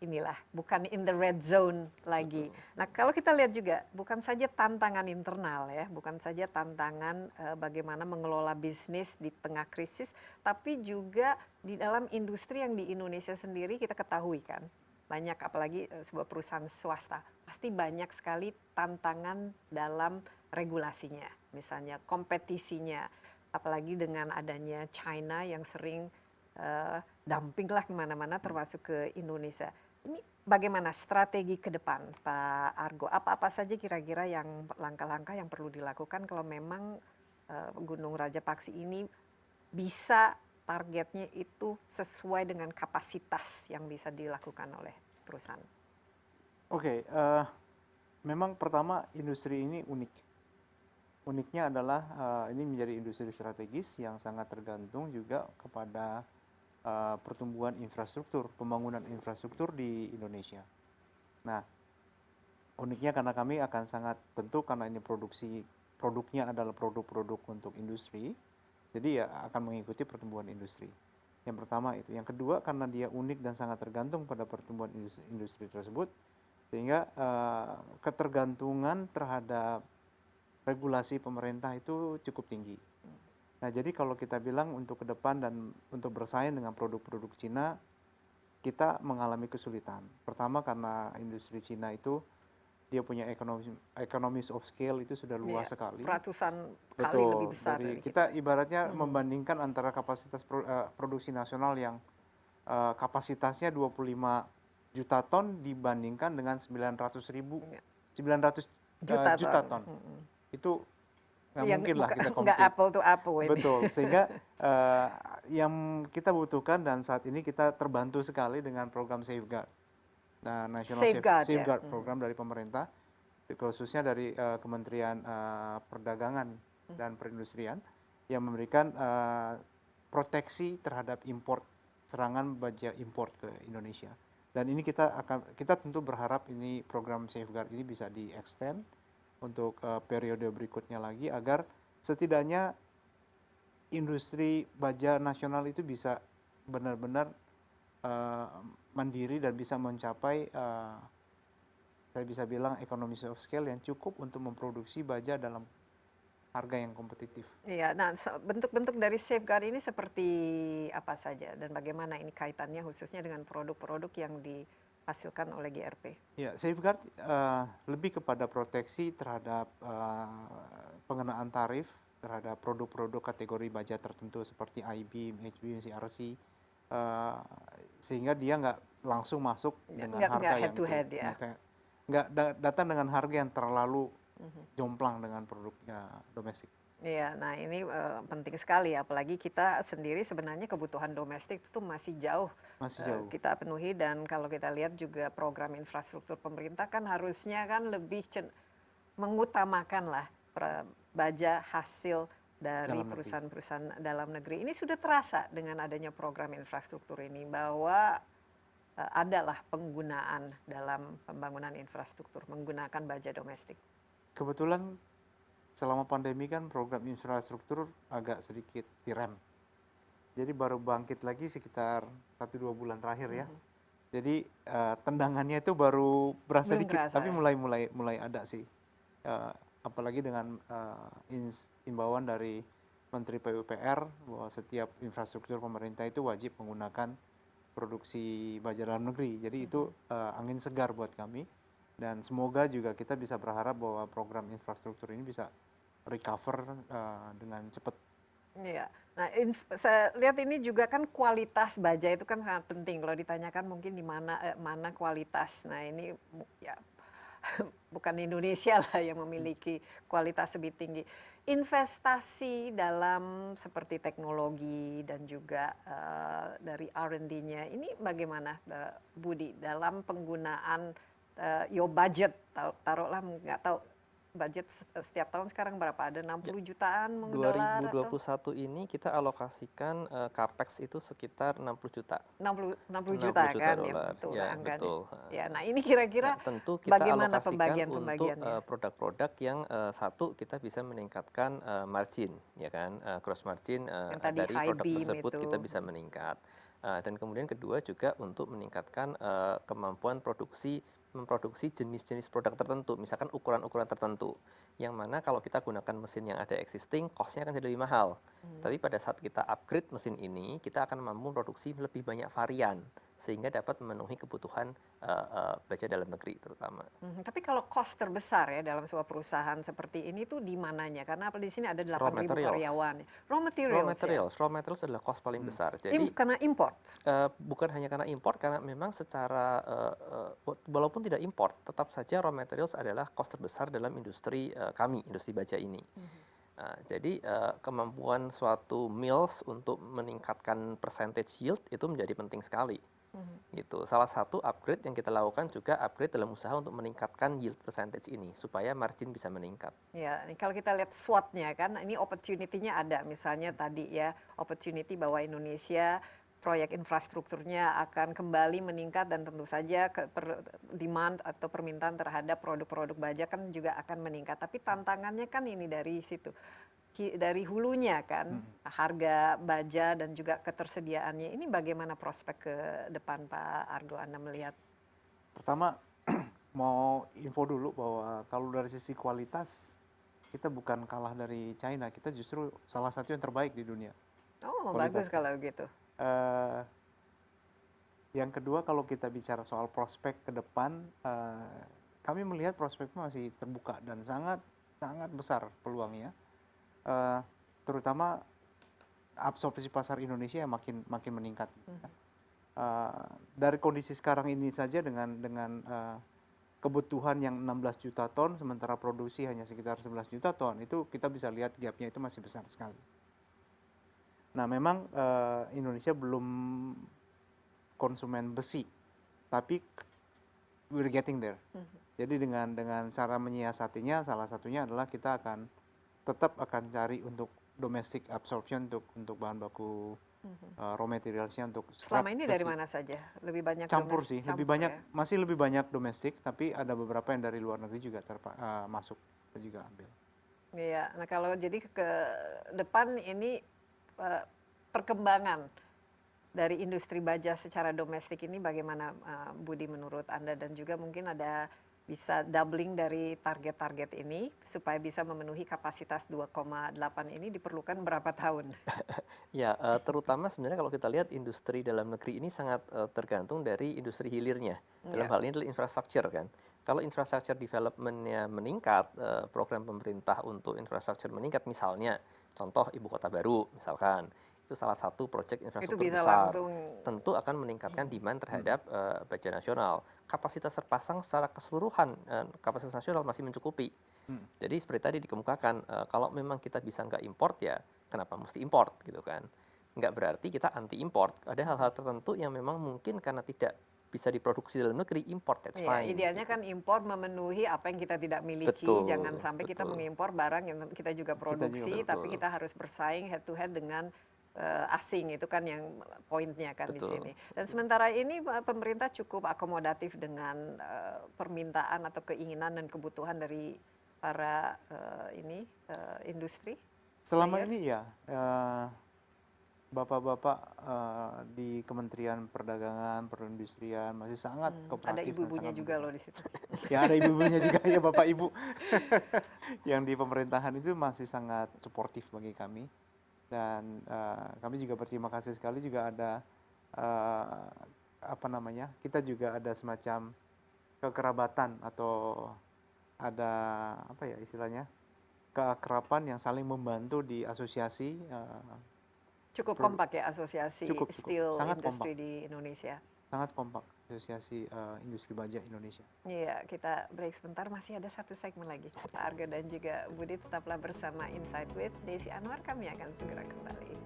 inilah, bukan in the red zone lagi. Nah, kalau kita lihat juga bukan saja tantangan internal ya, bukan saja tantangan bagaimana mengelola bisnis di tengah krisis, tapi juga di dalam industri yang di Indonesia sendiri kita ketahui kan banyak, apalagi sebuah perusahaan swasta pasti banyak sekali tantangan dalam regulasinya, misalnya kompetisinya, apalagi dengan adanya China yang sering dumping lah kemana-mana termasuk ke Indonesia. Ini bagaimana strategi ke depan Pak Argo? Apa-apa saja kira-kira yang langkah-langkah yang perlu dilakukan kalau memang Gunung Raja Paksi ini bisa targetnya itu sesuai dengan kapasitas yang bisa dilakukan oleh perusahaan? Oke, memang pertama industri ini unik. Uniknya adalah ini menjadi industri strategis yang sangat tergantung juga kepada pertumbuhan infrastruktur, pembangunan infrastruktur di Indonesia. Nah, uniknya karena kami akan sangat tentu karena ini produknya adalah produk-produk untuk industri, jadi ya akan mengikuti pertumbuhan industri. Yang pertama itu. Yang kedua karena dia unik dan sangat tergantung pada pertumbuhan industri tersebut, sehingga ketergantungan terhadap regulasi pemerintah itu cukup tinggi. Nah, jadi kalau kita bilang untuk ke depan dan untuk bersaing dengan produk-produk Cina, kita mengalami kesulitan. Pertama karena industri Cina itu dia punya economies of scale itu sudah luas sekali. Ratusan kali Betul, lebih besar dari dari kita ibaratnya membandingkan antara kapasitas produksi nasional yang kapasitasnya 25 juta ton dibandingkan dengan 900 juta ton. Itu nggak mungkin lah kita compete. Nggak apple to apple ini. Betul, sehingga yang kita butuhkan dan saat ini kita terbantu sekali dengan program Safeguard. Nah, National Safeguard program dari pemerintah, khususnya dari Kementerian Perdagangan dan Perindustrian, yang memberikan proteksi terhadap import, serangan baja import ke Indonesia. Dan ini kita tentu berharap ini program Safeguard ini bisa di-extend untuk periode berikutnya lagi agar setidaknya industri baja nasional itu bisa benar-benar mandiri dan bisa mencapai saya bisa bilang economies of scale yang cukup untuk memproduksi baja dalam harga yang kompetitif. Iya, nah bentuk-bentuk dari safeguard ini seperti apa saja dan bagaimana ini kaitannya khususnya dengan produk-produk yang dihasilkan oleh GRP? Ya, safeguard lebih kepada proteksi terhadap pengenaan tarif terhadap produk-produk kategori baja tertentu seperti I-beam, H-beam, CRC, sehingga dia nggak langsung masuk dengan harga Nggak yang head to head ya. datang dengan harga yang terlalu jomplang dengan produknya domestik. Iya, nah ini penting sekali, apalagi kita sendiri sebenarnya kebutuhan domestik itu masih jauh Masih jauh. kita penuhi, dan kalau kita lihat juga program infrastruktur pemerintah kan harusnya kan lebih mengutamakan lah baja hasil dari Dalam negeri. perusahaan-perusahaan dalam negeri. Ini sudah terasa dengan adanya program infrastruktur ini bahwa adalah penggunaan dalam pembangunan infrastruktur menggunakan baja domestik. Kebetulan selama pandemi kan program infrastruktur agak sedikit direm. Jadi baru bangkit lagi sekitar 1-2 bulan terakhir ya. Jadi tendangannya itu baru berasa Belum dikit, kerasa tapi ya? mulai ada sih. Apalagi dengan imbauan dari Menteri PUPR bahwa setiap infrastruktur pemerintah itu wajib menggunakan produksi baja dalam negeri. Jadi itu angin segar buat kami, dan semoga juga kita bisa berharap bahwa program infrastruktur ini bisa recover dengan cepat. Iya. Nah, saya lihat ini juga kan kualitas baja itu kan sangat penting. Kalau ditanyakan mungkin di mana kualitas. Nah, ini ya bukan Indonesia lah yang memiliki kualitas lebih tinggi. Investasi dalam seperti teknologi dan juga dari R&D-nya ini bagaimana, Budi, dalam penggunaan budget, taruhlah nggak tahu budget setiap tahun sekarang berapa, ada 60 jutaan dolar atau 2021 ini kita alokasikan capex itu sekitar 60 juta. 60 60 juta juta kan ya, dolar. betul Ya, angkanya. betul. Ya, nah ini kira-kira Nah, tentu kita bagaimana alokasikan pembagian-pembagiannya? untuk produk-produk yang satu kita bisa meningkatkan margin, ya kan, gross margin Yang tadi dari high produk beam tersebut itu. kita bisa meningkat. Dan kemudian kedua juga untuk meningkatkan kemampuan memproduksi jenis-jenis produk tertentu, misalkan ukuran-ukuran tertentu, yang mana kalau kita gunakan mesin yang ada existing, cost-nya akan jadi lebih mahal. Tapi pada saat kita upgrade mesin ini, kita akan mampu produksi lebih banyak varian, sehingga dapat memenuhi kebutuhan baja dalam negeri terutama. Tapi kalau cost terbesar ya dalam sebuah perusahaan seperti ini tuh di mananya? Karena di sini ada 8.000 materials. karyawan. Raw Raw materials adalah cost paling besar. ya? Jadi Karena import. bukan hanya karena import, karena memang secara walaupun tidak import, tetap saja raw materials adalah cost terbesar dalam industri kami, industri baja ini. Jadi kemampuan suatu mills untuk meningkatkan percentage yield itu menjadi penting sekali. Gitu. Salah satu upgrade yang kita lakukan juga upgrade dalam usaha untuk meningkatkan yield percentage ini supaya margin bisa meningkat. Ya, kalau kita lihat SWOT-nya kan, ini opportunity-nya ada. Misalnya tadi ya, opportunity bahwa Indonesia proyek infrastrukturnya akan kembali meningkat, dan tentu saja demand atau permintaan terhadap produk-produk baja kan juga akan meningkat. Tapi tantangannya kan ini dari situ, dari hulunya kan, harga baja dan juga ketersediaannya. Ini bagaimana prospek ke depan, Pak Argo, Anda melihat? Pertama, mau info dulu bahwa kalau dari sisi kualitas kita bukan kalah dari China, kita justru salah satu yang terbaik di dunia. Oh, Kualitas. bagus kalau gitu. Yang kedua, kalau kita bicara soal prospek ke depan, kami melihat prospeknya masih terbuka dan sangat besar peluangnya, terutama absorpsi pasar Indonesia yang makin meningkat. Dari kondisi sekarang ini saja dengan kebutuhan yang 16 juta ton, sementara produksi hanya sekitar 11 juta ton, itu kita bisa lihat gapnya itu masih besar sekali. Nah, memang Indonesia belum konsumen besi, tapi we're getting there. Jadi dengan cara menyiasatinya, salah satunya adalah kita tetap akan cari untuk domestic absorption untuk bahan baku raw materialsnya untuk scrap Selama ini besi. dari mana saja? Lebih banyak Campur domestik? sih, masih lebih banyak domestik, tapi ada beberapa yang dari luar negeri juga masuk, kita juga ambil. Iya, nah kalau jadi ke depan ini perkembangan dari industri baja secara domestik ini bagaimana, Budi, menurut Anda? Dan juga mungkin ada bisa doubling dari target-target ini supaya bisa memenuhi kapasitas 2,8 ini diperlukan berapa tahun? Ya, terutama sebenarnya kalau kita lihat industri dalam negeri ini sangat tergantung dari industri hilirnya. Dalam Ya, hal ini adalah infrastruktur kan. Kalau infrastructure development-nya meningkat, program pemerintah untuk infrastruktur meningkat, misalnya contoh ibu kota baru, misalkan itu salah satu proyek itu infrastruktur bisa besar, langsung. tentu akan meningkatkan demand terhadap baja nasional. Kapasitas terpasang secara keseluruhan, kapasitas nasional masih mencukupi. Jadi seperti tadi dikemukakan, kalau memang kita bisa nggak import ya, kenapa mesti import gitu kan? Nggak berarti kita anti import. Ada hal-hal tertentu yang memang mungkin karena tidak bisa diproduksi dalam negeri, import that's Iya, fine. idealnya Gitu. kan impor memenuhi apa yang kita tidak miliki. Jangan Betul, sampai kita betul, mengimpor barang yang kita juga Kita juga produksi, tapi betul, kita harus bersaing head to head dengan asing. Itu kan yang poinnya kan di betul, sini. Dan betul. sementara ini pemerintah cukup akomodatif dengan permintaan atau keinginan dan kebutuhan dari para industri Selama player. ini ya, bapak-bapak di Kementerian Perdagangan, Perindustrian masih sangat Ada kooperatif dan ibu-ibunya sangat juga loh mendukung. di situ. Ya ada ibu-ibunya juga ya bapak ibu yang di pemerintahan itu masih sangat suportif bagi kami dan kami juga berterima kasih sekali juga ada eh, apa namanya kita juga ada semacam kekerabatan atau ada apa ya istilahnya keakraban yang saling membantu di asosiasi Cukup pro- kompak ya asosiasi cukup cukup steel sangat kompak industry di Indonesia. asosiasi industri baja Indonesia. Iya, kita break sebentar. Masih ada satu segmen lagi. Pak Arga dan juga Budi tetaplah bersama Insight with Desi Anwar. Kami akan segera kembali.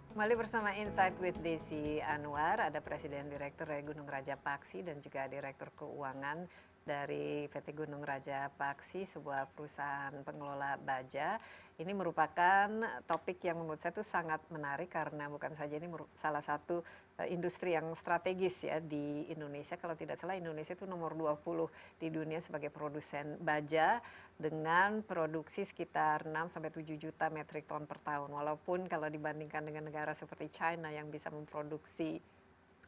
Kembali bersama Insight with Desi Anwar, ada Presiden Direktur dari Gunung Raja Paksi dan juga Direktur Keuangan dari PT Gunung Raja Paksi, sebuah perusahaan pengelola baja. Ini merupakan topik yang menurut saya itu sangat menarik karena bukan saja ini salah satu industri yang strategis ya di Indonesia. Kalau tidak salah Indonesia itu nomor 20 di dunia sebagai produsen baja dengan produksi sekitar 6 sampai 7 juta metrik ton per tahun. Walaupun kalau dibandingkan dengan negara seperti China yang bisa memproduksi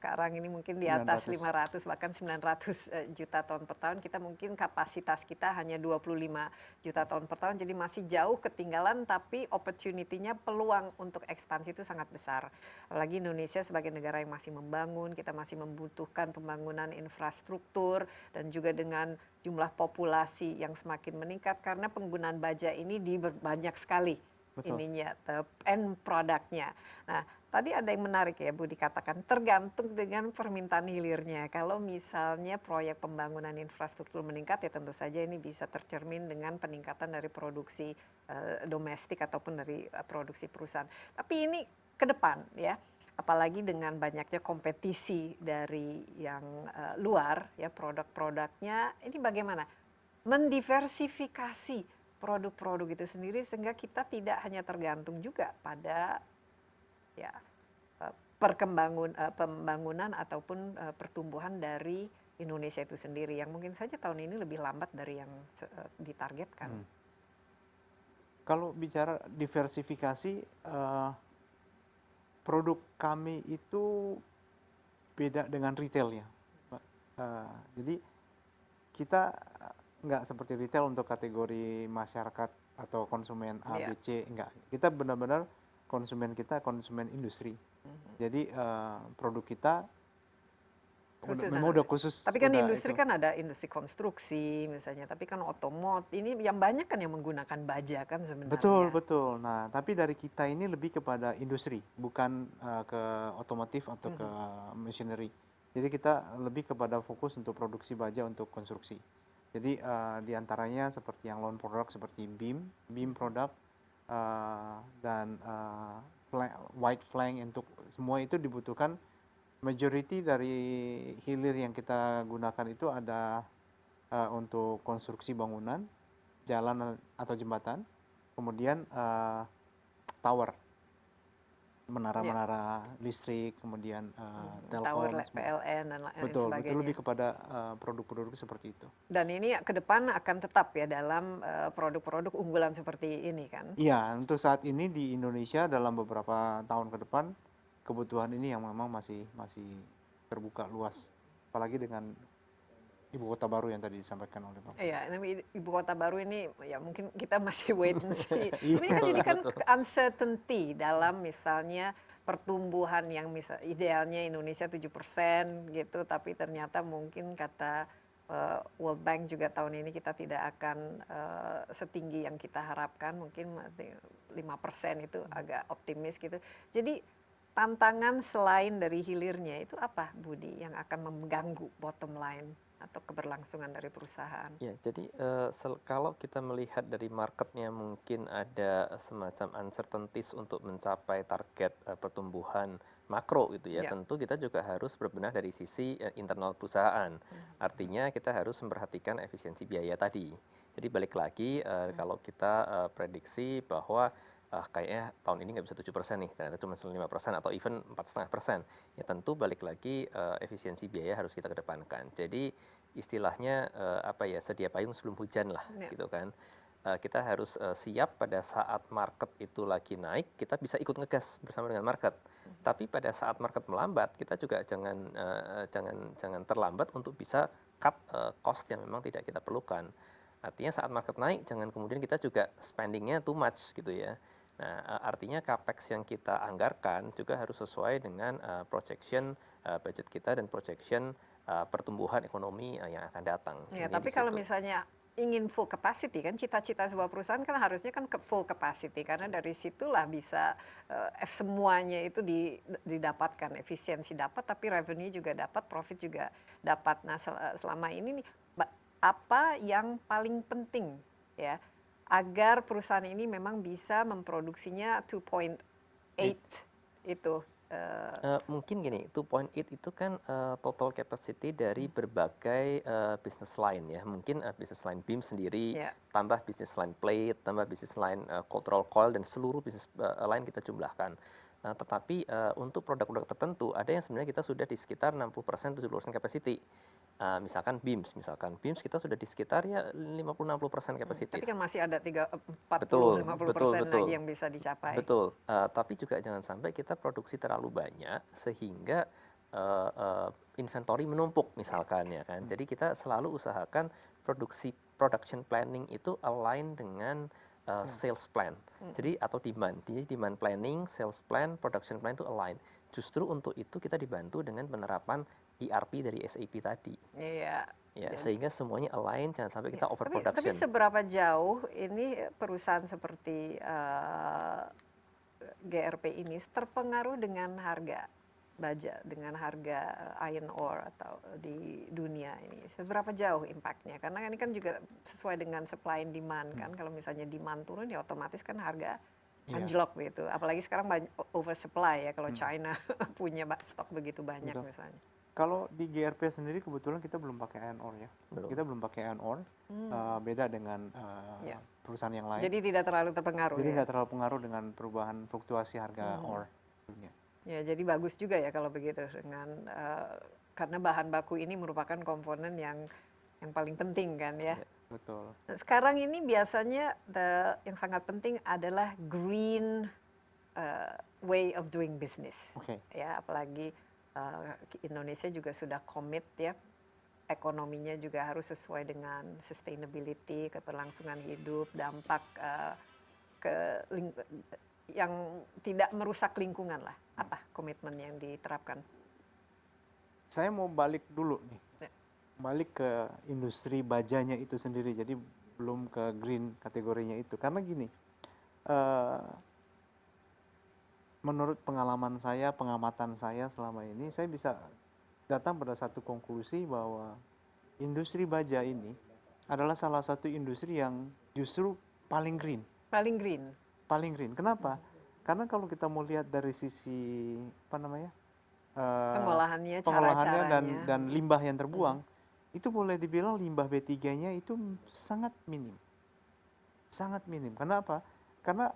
sekarang ini mungkin di atas 900. 500 bahkan 900 juta ton per tahun, kita mungkin kapasitas kita hanya 25 juta ton per tahun, jadi masih jauh ketinggalan, tapi opportunity-nya, peluang untuk ekspansi itu sangat besar. Apalagi Indonesia sebagai negara yang masih membangun, kita masih membutuhkan pembangunan infrastruktur dan juga dengan jumlah populasi yang semakin meningkat karena penggunaan baja ini di banyak sekali Betul. ininya end produknya. Nah, tadi ada yang menarik ya Bu dikatakan tergantung dengan permintaan hilirnya. Kalau misalnya proyek pembangunan infrastruktur meningkat ya tentu saja ini bisa tercermin dengan peningkatan dari produksi domestik ataupun dari produksi perusahaan. Tapi ini ke depan ya, apalagi dengan banyaknya kompetisi dari yang luar ya, produk-produknya ini bagaimana mendiversifikasi produk-produk itu sendiri sehingga kita tidak hanya tergantung juga pada ya pembangunan ataupun pertumbuhan dari Indonesia itu sendiri yang mungkin saja tahun ini lebih lambat dari yang ditargetkan. Kalau bicara diversifikasi, produk kami itu beda dengan retailnya, Mbak. Jadi kita nggak seperti retail untuk kategori masyarakat atau konsumen A, Iya. B, C, enggak. Kita benar-benar konsumen industri. Jadi produk kita Khusus memang udah khusus. tapi kan Udah industri itu. kan ada industri konstruksi misalnya, tapi kan otomotif ini yang banyak kan yang menggunakan baja kan sebenarnya. Betul, betul. Nah, tapi dari kita ini lebih kepada industri, bukan ke otomotif atau ke machinery. Jadi kita lebih kepada fokus untuk produksi baja untuk konstruksi. Jadi diantaranya seperti yang loan product seperti beam product dan white flank untuk semua itu dibutuhkan. Majority dari hilir yang kita gunakan itu ada untuk konstruksi bangunan, jalan atau jembatan, kemudian tower. menara-menara listrik, kemudian tower telkom, semua. PLN dan lain Betul, itu sebagainya. lebih kepada produk-produk seperti itu. Dan ini ke depan akan tetap ya dalam produk-produk unggulan seperti ini kan? Iya, untuk saat ini di Indonesia dalam beberapa tahun ke depan kebutuhan ini yang memang masih terbuka luas, apalagi dengan ibu kota baru yang tadi disampaikan oleh Bapak. Iya, ibu kota baru ini ya mungkin kita masih wait and see. Iya. Ini kan jadi kan uncertainty dalam misalnya pertumbuhan yang idealnya Indonesia 7% gitu, tapi ternyata mungkin kata World Bank juga tahun ini kita tidak akan setinggi yang kita harapkan, mungkin 5% itu agak optimis gitu. Jadi tantangan selain dari hilirnya itu apa, Budi, yang akan mengganggu bottom line atau keberlangsungan dari perusahaan? Ya, jadi kalau kita melihat dari marketnya mungkin ada semacam uncertainties untuk mencapai target pertumbuhan makro gitu ya. Ya. Tentu kita juga harus berbenah dari sisi internal perusahaan. Artinya kita harus memperhatikan efisiensi biaya tadi. Jadi balik lagi kalau kita prediksi bahwa kayaknya tahun ini nggak bisa 7% nih, ternyata cuma 5% atau even 4,5%. Ya tentu balik lagi efisiensi biaya harus kita kedepankan. Jadi istilahnya sedia payung sebelum hujan lah, gitu kan. Kita harus siap pada saat market itu lagi naik, kita bisa ikut ngegas bersama dengan market. Tapi pada saat market melambat, kita juga jangan terlambat untuk bisa cut cost yang memang tidak kita perlukan. Artinya saat market naik, jangan kemudian kita juga spendingnya too much gitu ya. Nah, artinya capex yang kita anggarkan juga harus sesuai dengan projection budget kita dan projection pertumbuhan ekonomi yang akan datang. Ya, tapi kalau misalnya ingin full capacity kan, cita-cita sebuah perusahaan kan harusnya kan full capacity, karena dari situlah bisa semuanya itu didapatkan, efisiensi dapat, tapi revenue juga dapat, profit juga dapat. Nah, selama ini nih, apa yang paling penting ya agar perusahaan ini memang bisa memproduksinya 2.8 itu? Mungkin gini, 2.8 itu kan total capacity dari berbagai business line ya. Mungkin business line BIM sendiri, tambah business line plate, tambah business line cultural coil, dan seluruh business line kita jumlahkan. Tetapi untuk produk-produk tertentu, ada yang sebenarnya kita sudah di sekitar 60%, 70% capacity. Misalkan BIMS kita sudah di sekitar ya 50-60% capacity. Tapi kan masih ada 40-50% lagi yang bisa dicapai. Betul, tapi juga jangan sampai kita produksi terlalu banyak sehingga inventory menumpuk misalkan ya kan. Jadi kita selalu usahakan production planning itu align dengan sales plan. Jadi atau demand. Jadi demand planning, sales plan, production plan itu align. Justru untuk itu kita dibantu dengan penerapan ERP dari SAP tadi. Iya. Ya, sehingga semuanya align, jangan sampai kita overproduction. Tapi seberapa jauh ini perusahaan seperti GRP ini terpengaruh dengan harga baja, dengan harga iron ore atau di dunia ini? Seberapa jauh impactnya? Karena ini kan juga sesuai dengan supply and demand kan. Kalau misalnya demand turun ya otomatis kan harga anjlok gitu. Apalagi sekarang oversupply ya kalau China punya stok begitu banyak misalnya. Kalau di GRP sendiri kebetulan kita belum pakai iron ore ya. Kita belum pakai iron ore. Beda dengan perusahaan yang lain. Jadi tidak terlalu terpengaruh. Jadi nggak terlalu pengaruh dengan perubahan fluktuasi harga ore dunia. Ya, jadi bagus juga ya kalau begitu dengan karena bahan baku ini merupakan komponen yang paling penting kan ya. Betul. Sekarang ini biasanya yang sangat penting adalah green way of doing business. Ya, apalagi Indonesia juga sudah komit ya, ekonominya juga harus sesuai dengan sustainability, keberlangsungan hidup, dampak yang tidak merusak lingkungan lah. Apa komitmen yang diterapkan? Saya mau balik dulu nih, balik ke industri bajanya itu sendiri, jadi belum ke green kategorinya itu. Karena gini, menurut pengalaman saya, pengamatan saya selama ini, saya bisa datang pada satu konklusi bahwa industri baja ini adalah salah satu industri yang justru paling green. Paling green. Paling green. Kenapa? Karena kalau kita mau lihat dari sisi pengolahannya, cara-caranya dan limbah yang terbuang, itu boleh dibilang limbah B3-nya itu sangat minim. Sangat minim. Kenapa? Karena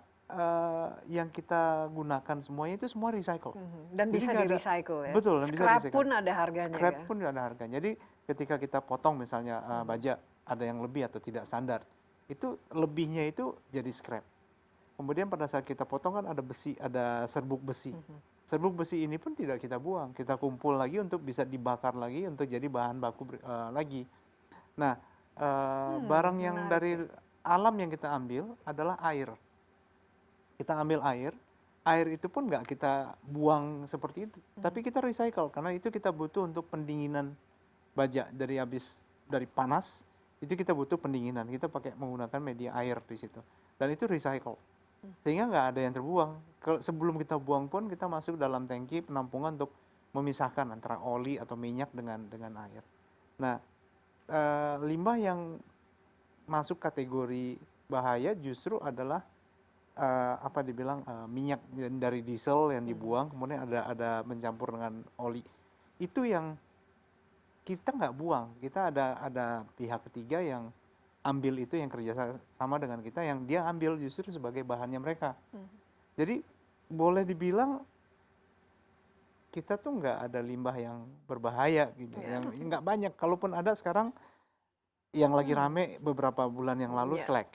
yang kita gunakan semuanya itu semua recycle. Dan Jadi bisa nggak ada- di-recycle ya. Betul, dan bisa Scrap di-recycle. pun ada harganya Scrap kan. pun ada harganya. Jadi ketika kita potong misalnya baja ada yang lebih atau tidak standar, itu lebihnya itu jadi scrap. Kemudian pada saat kita potong kan ada besi, ada serbuk besi. Serbuk besi ini pun tidak kita buang, kita kumpul lagi untuk bisa dibakar lagi untuk jadi bahan baku lagi. Nah, barang yang menarik dari alam yang kita ambil adalah air. Kita ambil air itu pun nggak kita buang seperti itu, tapi kita recycle karena itu kita butuh untuk pendinginan baja dari panas, itu kita butuh pendinginan, kita pakai menggunakan media air di situ, dan itu recycle, sehingga nggak ada yang terbuang. Sebelum kita buang pun kita masuk dalam tangki penampungan untuk memisahkan antara oli atau minyak dengan air. Nah, limbah yang masuk kategori bahaya justru adalah minyak dari diesel yang dibuang, kemudian ada mencampur dengan oli. Itu yang kita nggak buang, kita ada pihak ketiga yang ambil itu, yang kerja sama dengan kita, yang dia ambil justru sebagai bahannya mereka. Jadi boleh dibilang kita tuh nggak ada limbah yang berbahaya gitu, yang nggak banyak. Kalaupun ada sekarang yang lagi rame beberapa bulan yang lalu slag.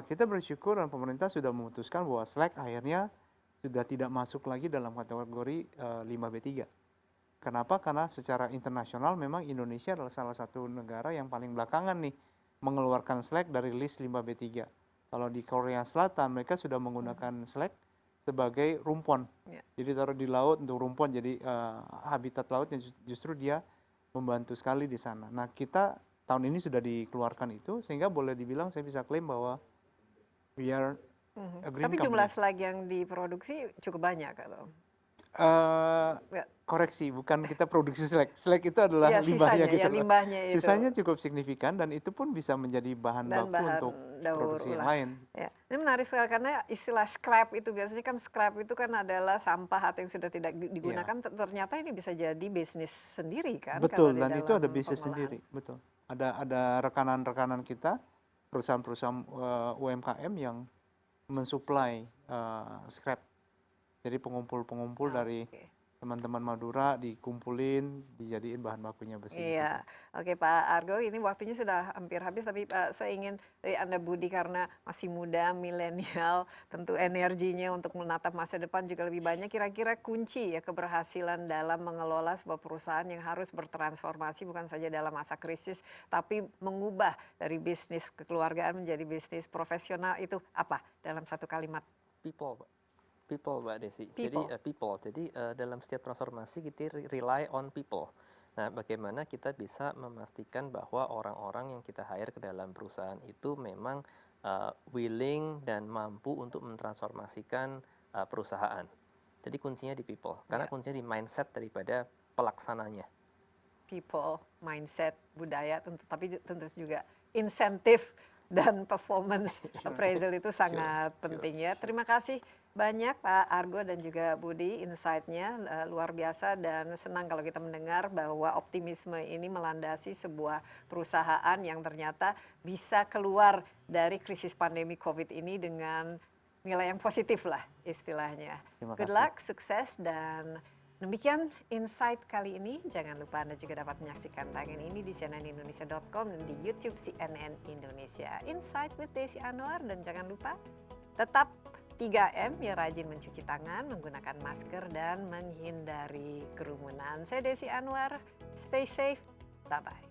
Kita bersyukur dan pemerintah sudah memutuskan bahwa slag akhirnya sudah tidak masuk lagi dalam kategori limbah B3. Kenapa? Karena secara internasional memang Indonesia adalah salah satu negara yang paling belakangan nih mengeluarkan slag dari list limbah B3. Kalau di Korea Selatan mereka sudah menggunakan slag sebagai rumpon. Jadi taruh di laut untuk rumpon, jadi habitat lautnya justru dia membantu sekali di sana. Nah, kita tahun ini sudah dikeluarkan itu, sehingga boleh dibilang saya bisa klaim bahwa we are a green Tapi company. jumlah slag yang diproduksi cukup banyak atau? Koreksi, bukan kita produksi slag. Slag itu adalah Ya, limbahnya sisanya, kita. ya, limbahnya itu. Sisanya cukup signifikan dan itu pun bisa menjadi bahan Dan baku bahan untuk daur produksi yang ulang. lain. Ya. Ini menarik sekali karena istilah scrap itu biasanya kan scrap itu kan adalah sampah atau yang sudah tidak digunakan. Ternyata ini bisa jadi bisnis sendiri kan? Betul, kalau di dan itu dalam ada bisnis pengolahan. sendiri, betul. Ada rekanan-rekanan kita, perusahaan-perusahaan UMKM yang mensuplai scrap. Jadi pengumpul-pengumpul dari teman-teman Madura dikumpulin, dijadiin bahan bakunya besi. Iya, oke Pak Argo, ini waktunya sudah hampir habis, tapi saya ingin Anda Budi karena masih muda, milenial, tentu energinya untuk menatap masa depan juga lebih banyak. Kira-kira kunci ya keberhasilan dalam mengelola sebuah perusahaan yang harus bertransformasi bukan saja dalam masa krisis, tapi mengubah dari bisnis kekeluargaan menjadi bisnis profesional itu apa dalam satu kalimat? People, Mbak Desi. People. Jadi dalam setiap transformasi kita rely on people. Nah, bagaimana kita bisa memastikan bahwa orang-orang yang kita hire ke dalam perusahaan itu memang willing dan mampu untuk mentransformasikan perusahaan. Jadi kuncinya di people, karena kuncinya di mindset daripada pelaksananya. People, mindset, budaya, tapi tentu juga insentif dan performance appraisal itu sangat penting ya. Terima kasih banyak Pak Argo dan juga Budi, insight-nya luar biasa dan senang kalau kita mendengar bahwa optimisme ini melandasi sebuah perusahaan yang ternyata bisa keluar dari krisis pandemi COVID ini dengan nilai yang positif lah istilahnya. Good luck, sukses, dan demikian insight kali ini. Jangan lupa Anda juga dapat menyaksikan tayangan ini di cnnindonesia.com dan di YouTube CNN Indonesia. Insight with Desi Anwar, dan jangan lupa tetap 3M, ya, rajin mencuci tangan, menggunakan masker, dan menghindari kerumunan. Saya Desi Anwar, stay safe, bye-bye.